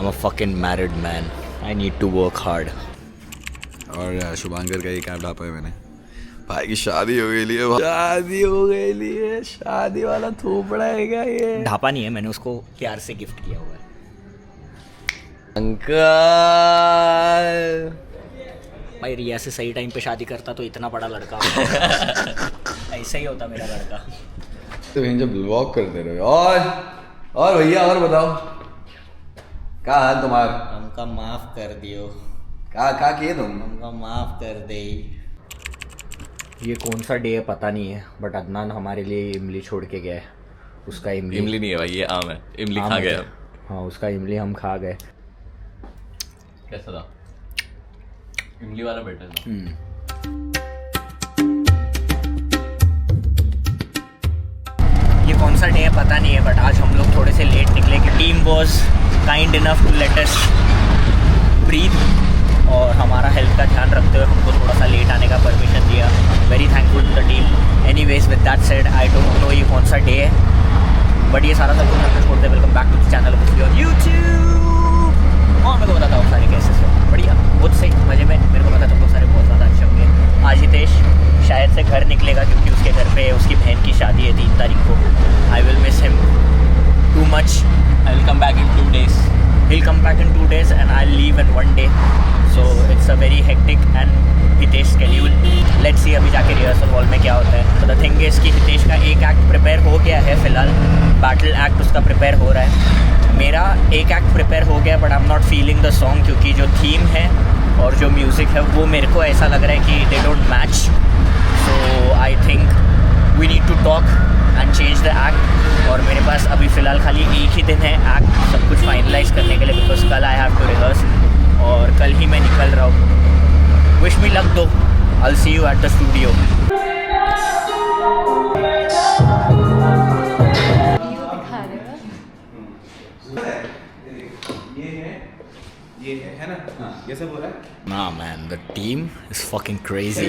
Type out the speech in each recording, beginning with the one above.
I'm a fucking married man. I need to work hard. और शुभांकर का ये cab ढापा है मैंने। भाई की शादी हो गई है, शादी हो गई है, शादी वाला थोपड़ा है क्या ये? ढापा नहीं है, मैंने उसको प्यार से गिफ्ट किया हुआ है। अंकल भाई रिया से सही टाइम पे शादी करता तो इतना बड़ा लड़का होता। ऐसा ही होता मेरा लड़का। तो जब ब्लॉग करते रहे और भैया और बताओ क्या हाल तुम्हारा? हमका माफ कर दियो। क्या किए तुम? हमका माफ कर दे। ये कौन सा डे है पता नहीं है, बट अदनान हमारे लिए इमली छोड़ के गया है। उसका इमली नहीं है भाई, ये आम है। इमली खा गया। हाँ उसका इमली हम खा गए। कैसा था? इमली वाला बेटर था। ये कौन सा डे है पता नहीं है, बट आज हम लोग थोड़े से लेट निकले कि team was kind enough to let us breathe और हमारा हेल्थ का ध्यान रखते हुए हमको थोड़ा सा लेट आने का परमिशन दिया। Very thankful to the team. Anyways with that said I don't know ये कौन सा डे है, बट ये सारा सब कुछ हमने छोड़ दिया। Welcome back to the channel of YouTube. और मेरे को बताता हूँ सारे कैसे से बढ़िया बहुत सही मज़े में। मेरे को पता तुम लोग सारे बहुत ज़्यादा अच्छे होंगे। आज हितेश शायद से घर निकलेगा क्योंकि उसके घर पे उसकी बहन की शादी है 3 तारीख को। I will miss him too much. I will come back in 2 days. He'll come back in 2 days and I'll leave in 1 day. So it's a very hectic and Hitesh schedule. Let's see अभी जाके rehearsal hall में क्या होता है। तो the thing is कि हितेश का एक एक्ट प्रिपेयर हो गया है फ़िलहाल। बैटल एक्ट उसका प्रिपेयर हो रहा है। मेरा एक एक्ट प्रिपेयर हो गया but I am not feeling the song, क्योंकि जो थीम है और जो म्यूज़िक है वो मेरे को ऐसा लग रहा है कि they don't match. So I think we need to talk and change the act. और मेरे पास अभी फ़िलहाल खाली एक ही दिन है एक्ट सब कुछ फाइनलाइज करने के लिए, बिकॉज कल आई हैव टू रिहर्स और कल ही मैं निकल रहा हूँ। विश मी लक दो। आई सी यू एट द स्टूडियो। ये है ना? हाँ ये सब हो रहा है ना man, the team is fucking crazy.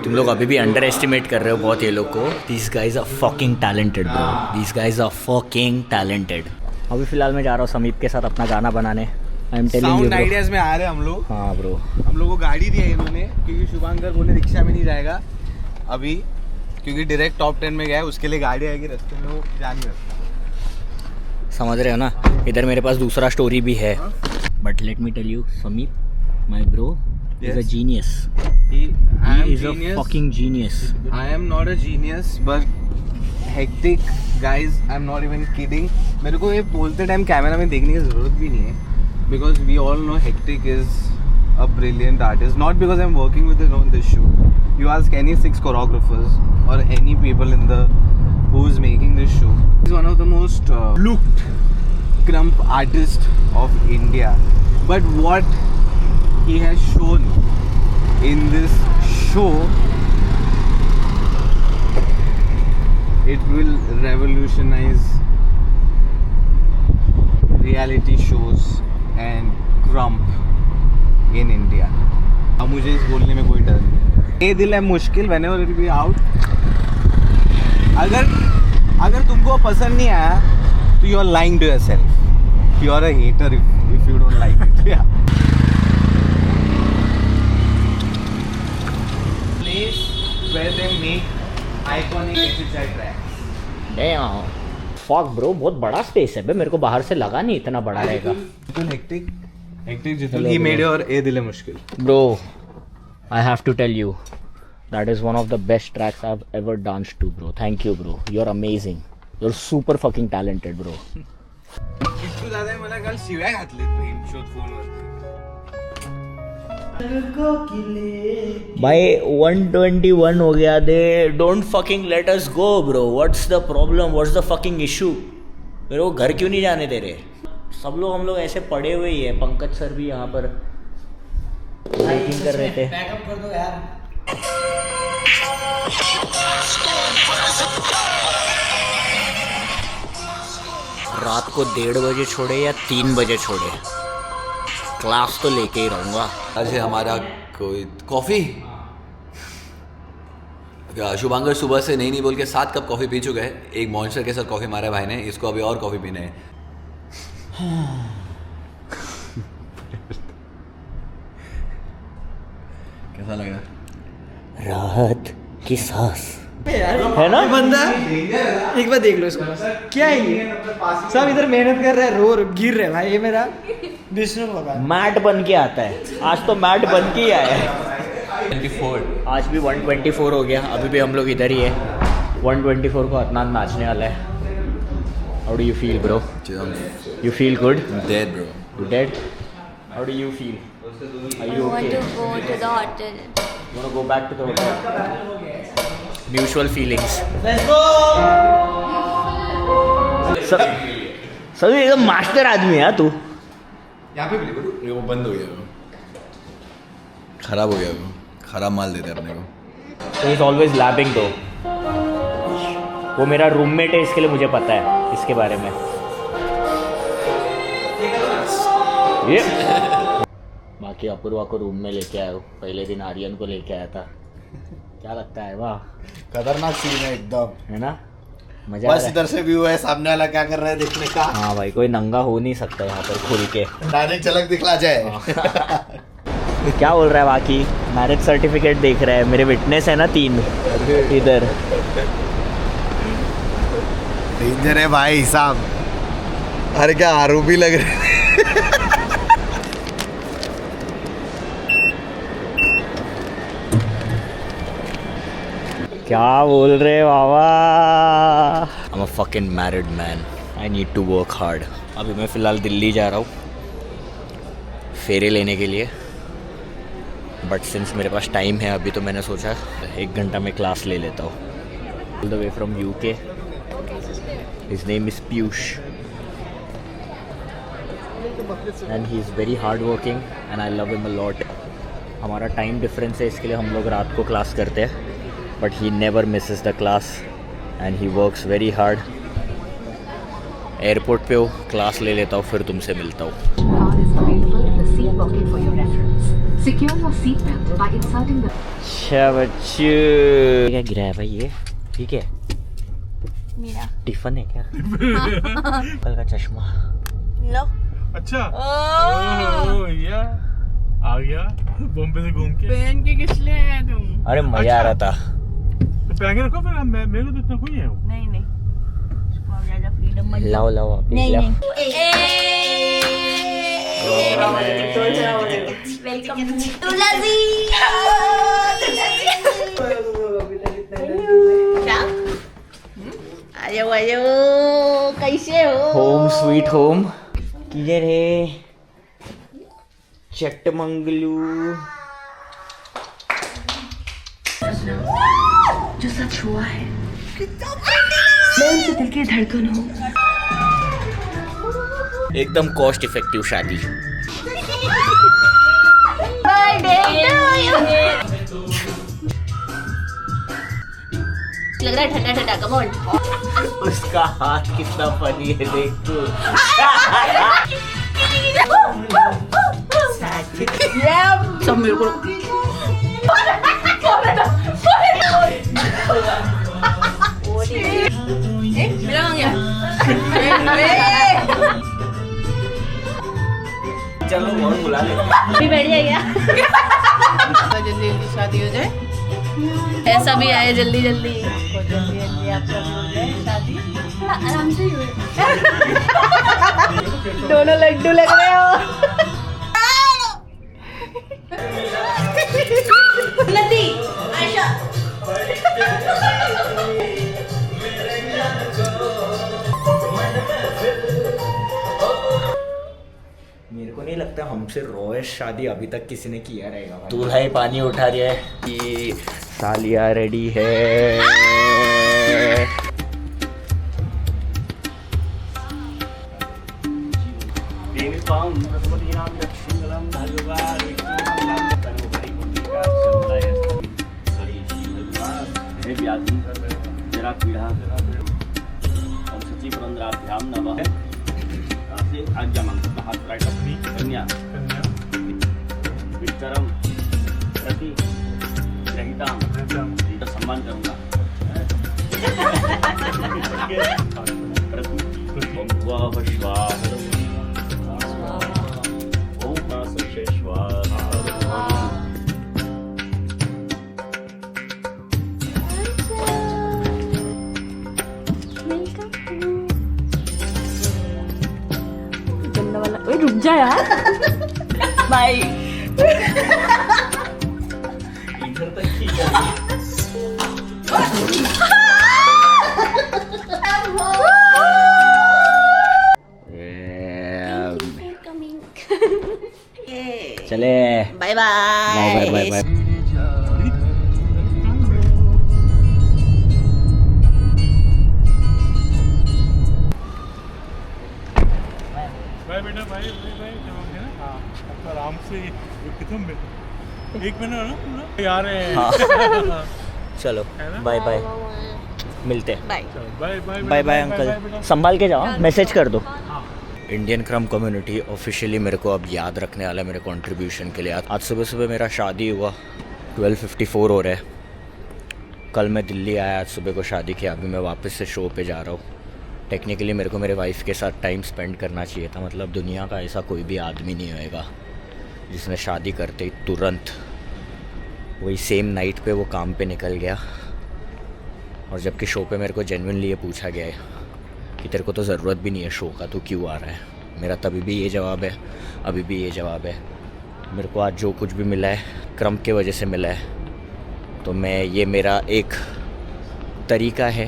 तुम लोग अभी भी अंडर एस्टिमेट कर रहे हो बहुत ये लोग को। These guys are fucking talented bro. These guys are fucking talented. अभी फ़िलहाल मैं जा रहा हूँ समीप के साथ अपना गाना बनाने। I am telling you sound ideas में आ रहे हैं हम लोग। हाँ ब्रो, हम लोग को गाड़ी दी है इन्होंने, क्योंकि शुभांकर बोले रिक्शा में नहीं जाएगा अभी, क्योंकि डायरेक्ट टॉप 10 में गया है। उसके लिए गाड़ी आएगी, रास्ते में वो जा नहीं सकता। समझ रहे हो ना? इधर मेरे पास दूसरा स्टोरी भी है, but let me tell you Sameep, my bro is a genius. He is a fucking genius. I am not a genius, but hectic guys. I'm not even kidding. मेरे को ये बोलते टाइम कैमरा में देखने की ज़रूरत भी नहीं है, because we all know Hectic is a brilliant artist. Not because I'm working with him on this shoot. You ask any 6 choreographers or any people in the who's making this show. He's one of the most looked crump artists of India. But what he has shown in this show, it will revolutionize reality shows and crump in India. अब मुझे इस बोलने में कोई डर नहीं। ये दिल है मुश्किल, whenever it will be out. अगर तुमको पसंद नहीं आया तो you are lying to yourself. You are a hater if you don't like it. या place where they make iconic exercise tracks. Damn fuck bro, बहुत बड़ा स्पेस है बे। मेरे को बाहर से लगा नहीं इतना बड़ा रहेगा। बिल्कुल हेक्टिक जितना ही मेड और ए दिल है मुश्किल। Bro, I have to tell you, that is one of the best tracks I've ever danced to, bro. Thank you, bro. You're amazing. You're super fucking talented, bro. इतकं दादा मला काल शिव्या घातलेत बहीण शोध फोनवर। भाई 121 हो गया दे। Don't fucking let us go, bro. What's the problem? What's the fucking issue? मेरे को घर क्यों नहीं जाने दे रहे? सब लोग हम लोग ऐसे पड़े हुए ही है। पंकज सर भी यहाँ पर वेटिंग कर रहे थे। बैकअप कर दो यार। रात को 1:30 बजे छोड़े या 3 बजे छोड़े, क्लास तो लेके ही रहूँगा। आज है हमारा कोई कॉफ़ी। शुभांकर सुबह से नहीं बोल के 7 कप कॉफ़ी पी चुका है। एक मॉन्स्टर के साथ कॉफ़ी मारा है भाई ने, इसको अभी और कॉफ़ी पीना है। कैसा लगा? राहत की सांस है ना बंदा एक बार देख लो इसको, क्या है ये? सब इधर मेहनत कर रहे हैं, रो गिर रहे भाई। ये मेरा विष्णु भगवान मैट बन के आता है, आज तो मैट बन के ही आया है। 24 आज भी 124 हो गया, अभी भी हम लोग इधर ही है। 124 को अदनान नाचने वाला है। How do you feel bro? You feel good? Dead, bro. You dead? How do you feel? Are you want okay? to go to the hotel. You want to go back to the hotel? Mutual feelings. सभी एकदम master आदमी है तू। यहाँ पे भी वो बंद हो गया, वो खराब हो गया, वो खराब माल देते अपने को। So he's always labbing though. वो मेरा रूममेट है, इसके लिए मुझे पता है इसके बारे में। ये बाकी अपूर्वा को रूम में लेके आया हूँ। पहले दिन आर्यन को लेके आया था। क्या लगता है? वाह, खतरनाक सीन है एकदम, है ना? मजा आ बस रहा है। इधर से व्यू है, सामने वाला क्या कर रहा है देखने का। हाँ भाई, कोई नंगा हो नहीं सकता यहाँ पर खुल के। डायरेक्ट झलक दिखला जाए। क्या बोल रहा है? बाकी मैरिज सर्टिफिकेट देख रहा है। मेरे विटनेस है ना 3 इधर। डेंजर है भाई साहब। अरे क्या आरोपी लग रहे हैं। क्या बोल रहे बाबा? I'm a fucking married man. I need to work hard. अभी मैं फ़िलहाल दिल्ली जा रहा हूँ फेरे लेने के लिए। बट सिंस मेरे पास टाइम है अभी, तो मैंने सोचा 1 घंटा में क्लास ले लेता हूँ। All the way from UK. His name is Piyush. And he is very hard working and I love him a lot. हमारा टाइम डिफरेंस है, इसके लिए हम लोग रात को क्लास करते हैं। But he never misses the class and he works very hard. Airport पे हो, क्लास ले लेता हूँ, फिर तुमसे मिलता हूँ। Card is available in the seat pocket for your reference. Secure your seatbelt by inserting the अच्छा बच्चू, क्या गिरा है भाई ये? ठीक है, मेरा टिफन है क्या? कल का चश्मा। लो। अच्छा ओह या आ गया बॉम्बे से घूम के। पहन के किस लिए आए तुम? अरे मजा आ रहा था। तो पहन के रखो फिर। मेरे को तो इतना कोई है वो। नहीं नहीं, बहुत ज्यादा फ्रीडम मत। लाओ लाओ आप ही नहीं लाओ। नहीं। वेलकम तुलसी। क्या? आ जाओ, कैसे हो? Home sweet home. किधर है चटमंगलू? जो सच हुआ है, मैं उनसे दिल की धड़कन हूँ। एकदम कॉस्ट इफेक्टिव शादी। लग रहा है ठंडा ठंडा। Come on. उसका हाथ कितना फनी है, देख तू। सब मेरे को मेरा हो गया। चलो और बुला ले। अभी बैठ जाएगा। जल्दी जल्दी शादी हो जाए, ऐसा भी आए जल्दी जल्दी। जल्दी जल्दी आपका भी हो जाए शादी, आराम से ही हुए। दोनों लड्डू लग रहे हो। नदी आयशा। मेरे को नहीं लगता हमसे रॉयश शादी अभी तक किसी ने किया रहेगा। दूल्हा ही पानी उठा रहा है कि सालिया रेडी है। सम्मान करूंगा। रुक जा यार बाय चले bye bye bye bye bye बेटा बाय बाय बाय जब होंगे ना हाँ अब तो आराम से कितने मिनट 1 मिनट है ना पूरा यार है चलो बाय बाय मिलते हैं bye bye bye bye bye uncle संभाल के जाओ मैसेज कर दो इंडियन क्रम कम्युनिटी ऑफिशियली मेरे को अब याद रखने वाला है मेरे कंट्रीब्यूशन के लिए आज सुबह सुबह मेरा शादी हुआ 12:54 हो रहा है कल मैं दिल्ली आया आज सुबह को शादी किया अभी मैं वापस से शो पे जा रहा हूँ टेक्निकली मेरे को मेरे वाइफ के साथ टाइम स्पेंड करना चाहिए था मतलब दुनिया का ऐसा कोई भी आदमी नहीं होएगा जिसने शादी करते ही तुरंत वही सेम नाइट पे वो काम पे निकल गया और जबकि शो पे मेरे को जेन्युइनली ये पूछा गया है कि तेरे को तो ज़रूरत भी नहीं है शो का तो क्यों आ रहा है मेरा तभी भी ये जवाब है अभी भी ये जवाब है मेरे को आज जो कुछ भी मिला है क्रम के वजह से मिला है तो मैं ये मेरा एक तरीका है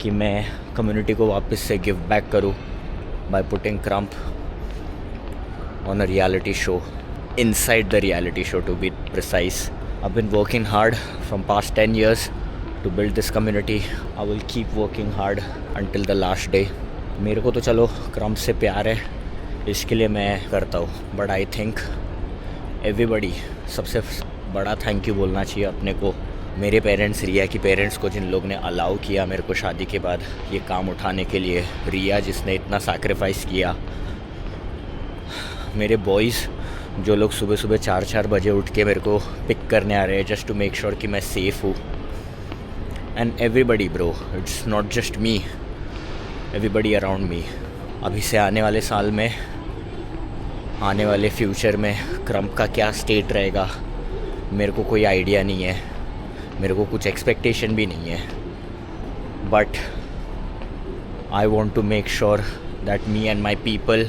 कि मैं कम्युनिटी को वापस से गिव बैक करूँ by putting krump on a reality show inside the reality show to be precise I've been working hard from past 10 years to build this community. I will keep working hard until the last day. मेरे को तो चलो क्रम से प्यार है इसके लिए मैं करता हूँ बट आई थिंक एवरीबडी सबसे बड़ा थैंक यू बोलना चाहिए अपने को मेरे पेरेंट्स रिया की पेरेंट्स को जिन लोग ने अलाउ किया मेरे को शादी के बाद ये काम उठाने के लिए रिया जिसने इतना सैक्रिफाइस किया मेरे बॉयज़ जो लोग सुबह सुबह 4-4 बजे उठ के मेरे को पिक करने आ रहे हैं जस्ट टू मेक श्योर कि मैं सेफ़ हूँ and everybody bro it's not just me everybody around me अभी से आने वाले साल में आने वाले फ्यूचर में क्रम का क्या स्टेट रहेगा मेरे को कोई आइडिया नहीं है मेरे को कुछ एक्सपेक्टेशन भी नहीं है but I want to make sure that me and my people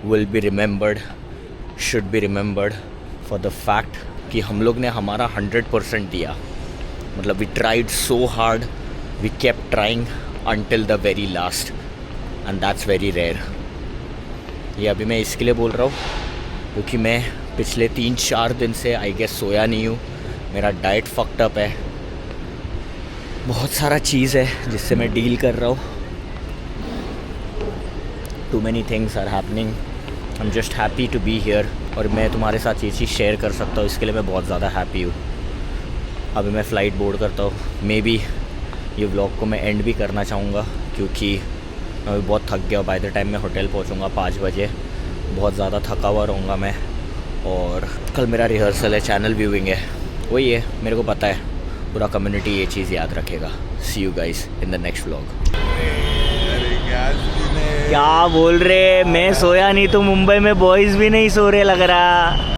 will be remembered should be remembered for the fact कि हम लोग ने हमारा 100% दिया मतलब we tried so hard we kept trying until the very last and that's very rare ये अभी मैं इसके लिए बोल रहा हूँ क्योंकि मैं पिछले 3-4 दिन से आई गेस सोया नहीं हूँ मेरा डाइट फक्ड अप है बहुत सारा चीज़ है जिससे मैं डील कर रहा हूँ too many things are happening I am just happy to be here और मैं तुम्हारे साथ ये चीज़ शेयर कर सकता हूँ इसके लिए मैं बहुत ज़्यादा हैप्पी हूँ अभी मैं फ़्लाइट बोर्ड करता हूँ मे बी ये व्लॉग को मैं एंड भी करना चाहूँगा क्योंकि मैं अभी बहुत थक गया बाय द टाइम मैं होटल पहुँचूँगा 5 बजे बहुत ज़्यादा थका हुआ रहूँगा मैं और कल मेरा रिहर्सल है चैनल व्यूइंग है वही है मेरे को पता है पूरा कम्युनिटी ये चीज़ याद रखेगा see you guys in the next vlog क्या बोल रहे मैं सोया नहीं तो मुंबई में बॉयज़ भी नहीं सो रहे लग रहा